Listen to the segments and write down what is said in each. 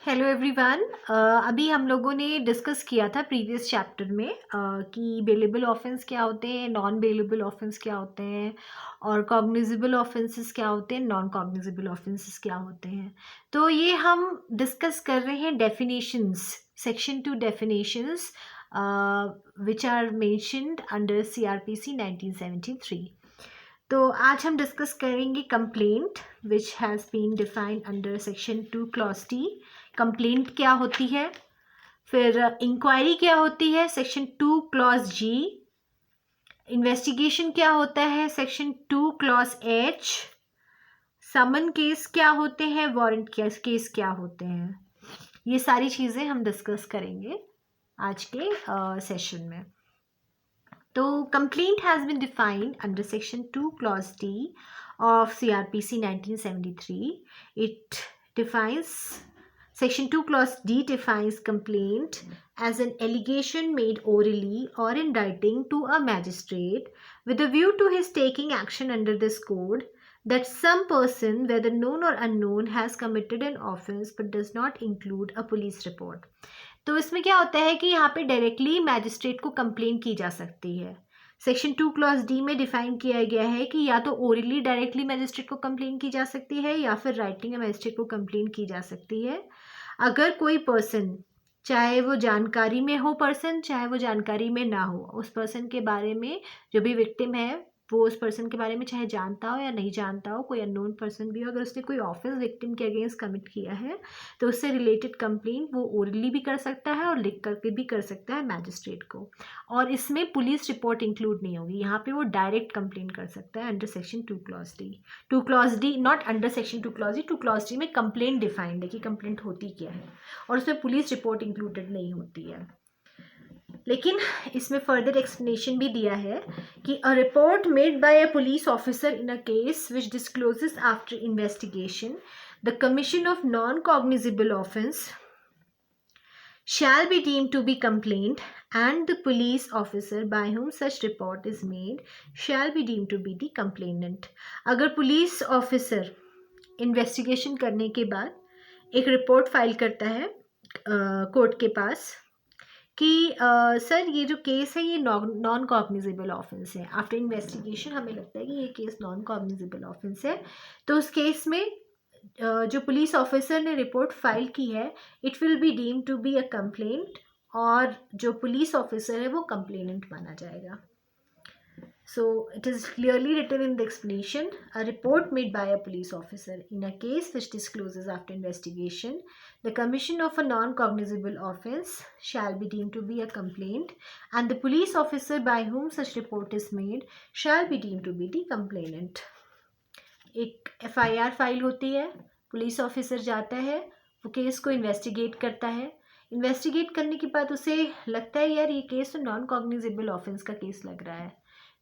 Hello everyone. अभी हम लोगों ने डिस्कस किया था प्रीवियस चैप्टर में कि बेलेबल ऑफेंस क्या होते हैं, नॉन बेलेबल ऑफेंस क्या होते हैं और कॉग्निजेबल ऑफेंसेस क्या होते हैं, नॉन कॉग्निजेबल ऑफेंसेस क्या होते हैं। तो ये हम डिस्कस कर रहे हैं definitions, section 2 definitions which are mentioned under CRPC 1973। तो आज हम डिस्कस करेंगे complaint which has been defined under section 2 clause T. Complaint क्या होती है, फिर इंक्वायरी क्या होती है, सेक्शन 2 क्लॉज जी। इन्वेस्टिगेशन क्या होता है, section 2 clause H. Summon case क्या होते हैं, वारंट केस क्या होते हैं। ये सारी चीज़ें हम डिस्कस करेंगे आज के सेशन में। तो complaint has been defined under section 2 clause D of CRPC 1973. It defines section 2 clause D defines complaint as an allegation made orally or in writing to a magistrate with a view to his taking action under this code that some person, whether known or unknown, has committed an offence but does not include a police report. तो इसमें क्या होता है कि यहाँ पे directly magistrate को complain की जा सकती है। सेक्शन 2 क्लॉज डी में डिफाइन किया गया है कि या तो ओरली डायरेक्टली मैजिस्ट्रेट को कंप्लेन की जा सकती है या फिर राइटिंग में मैजिस्ट्रेट को कंप्लेन की जा सकती है। अगर कोई पर्सन, चाहे वो जानकारी में हो पर्सन, चाहे वो जानकारी में ना हो, उस पर्सन के बारे में, जो भी विक्टिम है वो उस पर्सन के बारे में चाहे जानता हो या नहीं जानता हो, कोई अननोन पर्सन भी हो, अगर उसने कोई ऑफेंस विक्टिम के अगेंस्ट कमिट किया है तो उससे रिलेटेड कंप्लेंट वो ओरली भी कर सकता है और लिख करके भी कर सकता है मैजिस्ट्रेट को। और इसमें पुलिस रिपोर्ट इंक्लूड नहीं होगी, यहाँ पे वो डायरेक्ट कंप्लेंट कर सकता है under section 2 clause D. 2 clause D, not under section 2 clause D. 2 clause D में कंप्लेंट डिफाइंड है कि कंप्लेंट होती क्या है और उसमें पुलिस रिपोर्ट इंक्लूडेड नहीं होती है। लेकिन इसमें फर्दर एक्सप्लेनेशन भी दिया है कि a report made by a police officer in a case which discloses after investigation the commission of non cognizable offence shall be deemed to be complaint and the police officer by whom such report is made shall be deemed to be the complainant. अगर police officer investigation करने के बाद एक report file करता है court के पास कि sir ये जो केस है ये नॉन कॉग्निजेबल ऑफेंस है, आफ्टर इन्वेस्टिगेशन हमें लगता है कि ये केस नॉन कॉग्निजेबल ऑफेंस है, तो उस केस में जो पुलिस ऑफिसर ने रिपोर्ट फाइल की है it will be deem to be a complaint और जो पुलिस ऑफिसर है वो कंप्लेनेंट माना जाएगा। So it is clearly written in the explanation, a report made by a police officer in a case which discloses after investigation the commission of a non-cognizable offence shall be deemed to be a complaint and the police officer by whom such report is made shall be deemed to be the complainant. एक FIR file होती है, police officer जाता है, वो case को investigate करता है, investigate करने के बाद उसे लगता है यार ये केस तो नॉन कॉग्निजेबल ऑफेंस का केस लग रहा है,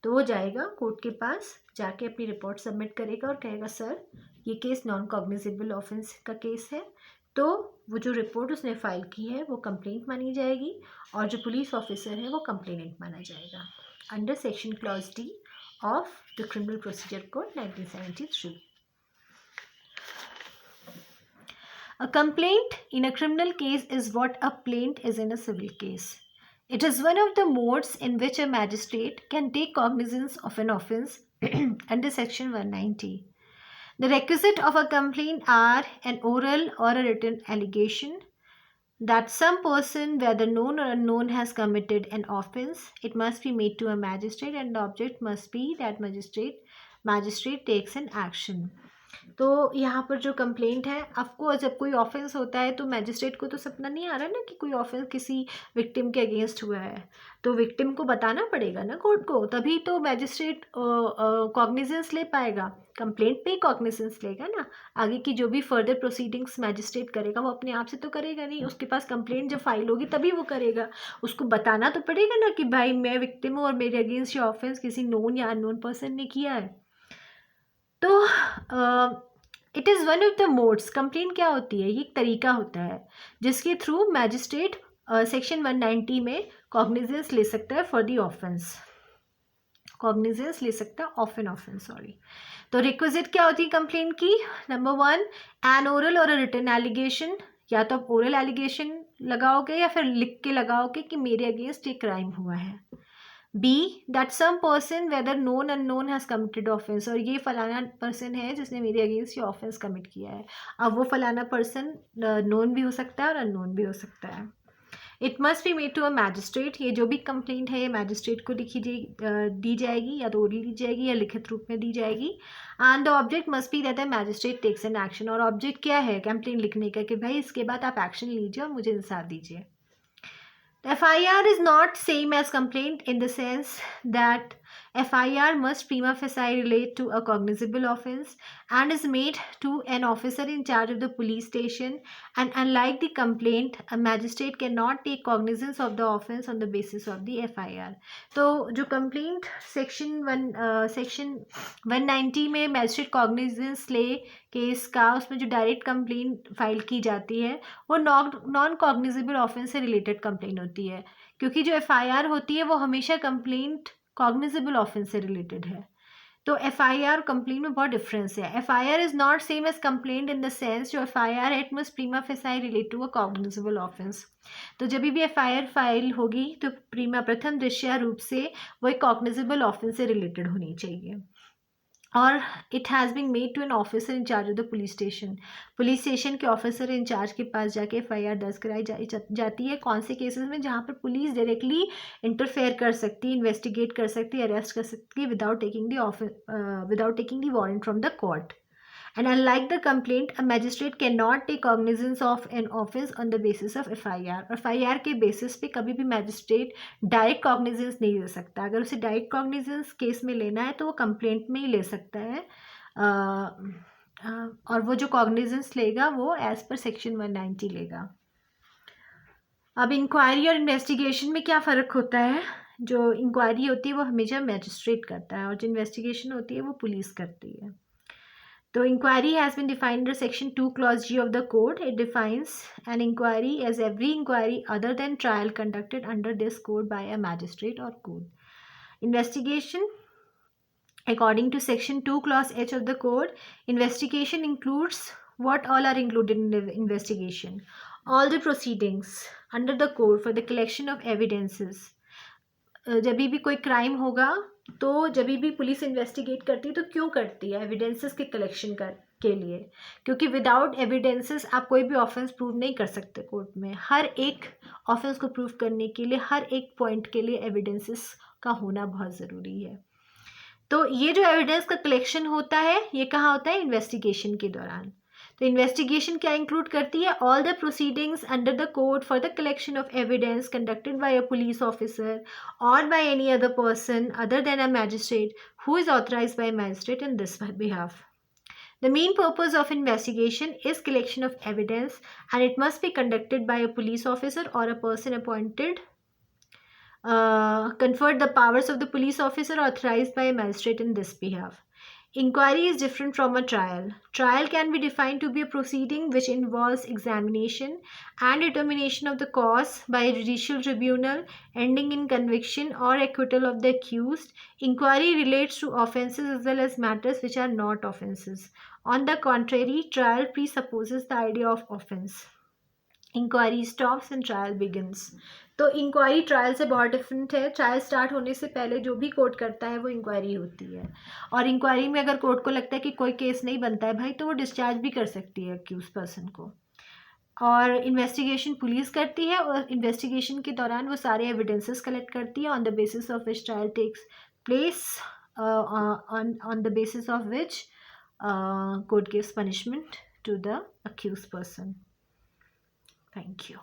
तो वो जाएगा कोर्ट के पास, जाके अपनी रिपोर्ट सबमिट करेगा और कहेगा सर ये केस नॉन कॉग्निजेबल ऑफेंस का केस है, तो वो जो रिपोर्ट उसने फाइल की है वो कंप्लेंट मानी जाएगी और जो पुलिस ऑफिसर है वो कंप्लेनेंट माना जाएगा under section clause D of the Criminal Procedure Code 1973. A complaint in a criminal case is what a plaint is in a civil case. It is one of the modes in which a magistrate can take cognizance of an offence under section 190. The requisite of a complaint are an oral or a written allegation that some person, whether known or unknown, has committed an offence. It must be made to a magistrate and the object must be that magistrate takes an action. तो यहाँ पर जो complaint है, of course जब कोई offence होता है तो मैजिस्ट्रेट को तो सपना नहीं आ रहा ना कि कोई ऑफेंस किसी विक्टिम के अगेंस्ट हुआ है, तो विक्टिम को बताना पड़ेगा ना कोर्ट को, तभी तो मैजिस्ट्रेट कॉग्निजेंस ले पाएगा, कंप्लेंट पे ही कॉग्निजेंस लेगा ना। आगे की जो भी फर्दर प्रोसीडिंग्स मैजिस्ट्रेट करेगा वो अपने आप से तो करेगा नहीं, उसके पास कंप्लेंट जब फाइल होगी तभी वो करेगा, उसको बताना तो पड़ेगा ना कि भाई मैं विक्टिम हूँ और मेरे अगेंस्ट ये ऑफेंस किसी नोन या अननोन पर्सन ने किया है। तो it is one of the modes, complaint क्या होती है, ये एक तरीका होता है जिसके थ्रू मैजिस्ट्रेट सेक्शन 190 में कॉग्निजेंस ले सकता है फॉर द ऑफेंस, कॉग्निजेंस ले सकता है ऑफ एन ऑफेंस, सॉरी। तो रिक्विजिट क्या होती है कंप्लेंट की, नंबर 1 एन ओरल और अ रिटन एलिगेशन, या तो आप ओरल एलिगेशन लगाओगे या फिर लिख के लगाओगे कि मेरे अगेंस्ट ये क्राइम हुआ है। B, that some person whether known unknown has committed offence, और ये फलाना पर्सन है जिसने मेरे अगेंस्ट ये ऑफेंस कमिट किया है। अब वो फलाना पर्सन नोन भी हो सकता है और अननोन भी हो सकता है। It must be made to a magistrate, ये जो भी कंप्लेंट है ये मैजिस्ट्रेट को दी जाएगी, या तो ओरली दी जाएगी या लिखित रूप में दी जाएगी। And the object must be that the magistrate takes an action, और ऑब्जेक्ट क्या है कंप्लेंट लिखने का कि भाई इसके बाद आप एक्शन लीजिए और मुझे इंसाफ दीजिए। FIR is not same as complaint in the sense that FIR must prima facie relate to a cognizable offence and is made to an officer in charge of the police station, and unlike the complaint, a magistrate cannot take cognizance of the offence on the basis of the FIR. तो जो complaint section 190 में magistrate cognizance ले case का, उसमें जो direct complaint file की जाती है वो नॉन कॉग्निजेबल ऑफेंस से रिलेटेड कंप्लेंट होती है, क्योंकि जो FIR होती है वो हमेशा कंप्लेंट कॉग्निजेबल ऑफेंस से रिलेटेड है। तो FIR और कंप्लेंट में बहुत डिफरेंस है। FIR is not same as complaint in the sense जो FIR है it must prima facie relate to a cognizable offence. तो जब भी FIR फाइल होगी तो प्रथम दृश्य रूप से वो एक कॉग्निजेबल ऑफेंस से रिलेटेड होनी चाहिए। और it has been made to an officer in charge of the police station के ऑफिसर इंचार्ज के पास जाके FIR दर्ज कराई जाती है। कौन से केसेस में? जहाँ पर पुलिस डायरेक्टली इंटरफेयर कर सकती है, इन्वेस्टिगेट कर सकती है, अरेस्ट कर सकती है without taking the warrant from the court. And unlike the complaint, a magistrate cannot take cognizance of an offence on the basis of FIR. और FIR के बेसिस पे कभी भी मैजिस्ट्रेट डायरेक्ट कॉग्निजेंस नहीं ले सकता। अगर उसे डायरेक्ट कॉग्निजेंस केस में लेना है तो वो कंप्लेंट में ही ले सकता है, और वो जो कॉग्निजेंस लेगा वो एज पर सेक्शन 190 लेगा। अब इंक्वायरी और इन्वेस्टिगेशन में क्या फ़र्क होता है? जो इंक्वायरी होती है वो हमेशा मैजिस्ट्रेट करता है और जो इन्वेस्टिगेशन होती है वो पुलिस करती है। So inquiry has been defined under section 2 clause G of the code. It defines an inquiry as every inquiry other than trial conducted under this code by a magistrate or court. Investigation, according to section 2 clause H of the code, investigation includes what all are included in the investigation. All the proceedings under the code for the collection of evidences. जब भी कोई crime होगा तो जब भी police investigate करती है तो क्यों करती है? एविडेंसेस के कलेक्शन के लिए, क्योंकि विदाउट एविडेंसेस आप कोई भी ऑफेंस प्रूव नहीं कर सकते कोर्ट में। हर एक ऑफेंस को प्रूव करने के लिए हर एक पॉइंट के लिए एविडेंसेस का होना बहुत ज़रूरी है। तो ये जो एविडेंस का कलेक्शन होता है ये कहाँ होता है? इन्वेस्टिगेशन के दौरान। तो इन्वेस्टिगेशन क्या इंक्लूड करती है? All the proceedings under the code for the collection of evidence conducted by a police officer और by any other person other than a magistrate who is authorised by magistrate in this behalf. The main purpose of investigation is collection of evidence and it must be conducted by a police officer or a person appointed conferred the powers of the police officer authorized by a magistrate in this behalf. Inquiry is different from a trial. Trial can be defined to be a proceeding which involves examination and determination of the cause by a judicial tribunal ending in conviction or acquittal of the accused. Inquiry relates to offences as well as matters which are not offences. On the contrary, trial presupposes the idea of offence. Inquiry stops and trial begins. तो inquiry trial से बहुत different है। Trial start होने से पहले जो भी court करता है वो इंक्वायरी होती है, और इंक्वायरी में अगर कोर्ट को लगता है कि कोई केस नहीं बनता है भाई तो वो डिस्चार्ज भी कर सकती है अक्यूज पर्सन को। और इन्वेस्टिगेशन पुलिस करती है और इन्वेस्टिगेशन के दौरान वो सारे एविडेंसेस कलेक्ट करती है on the basis of which trial takes place, on the basis of which court gives punishment to the accuse person. Thank you.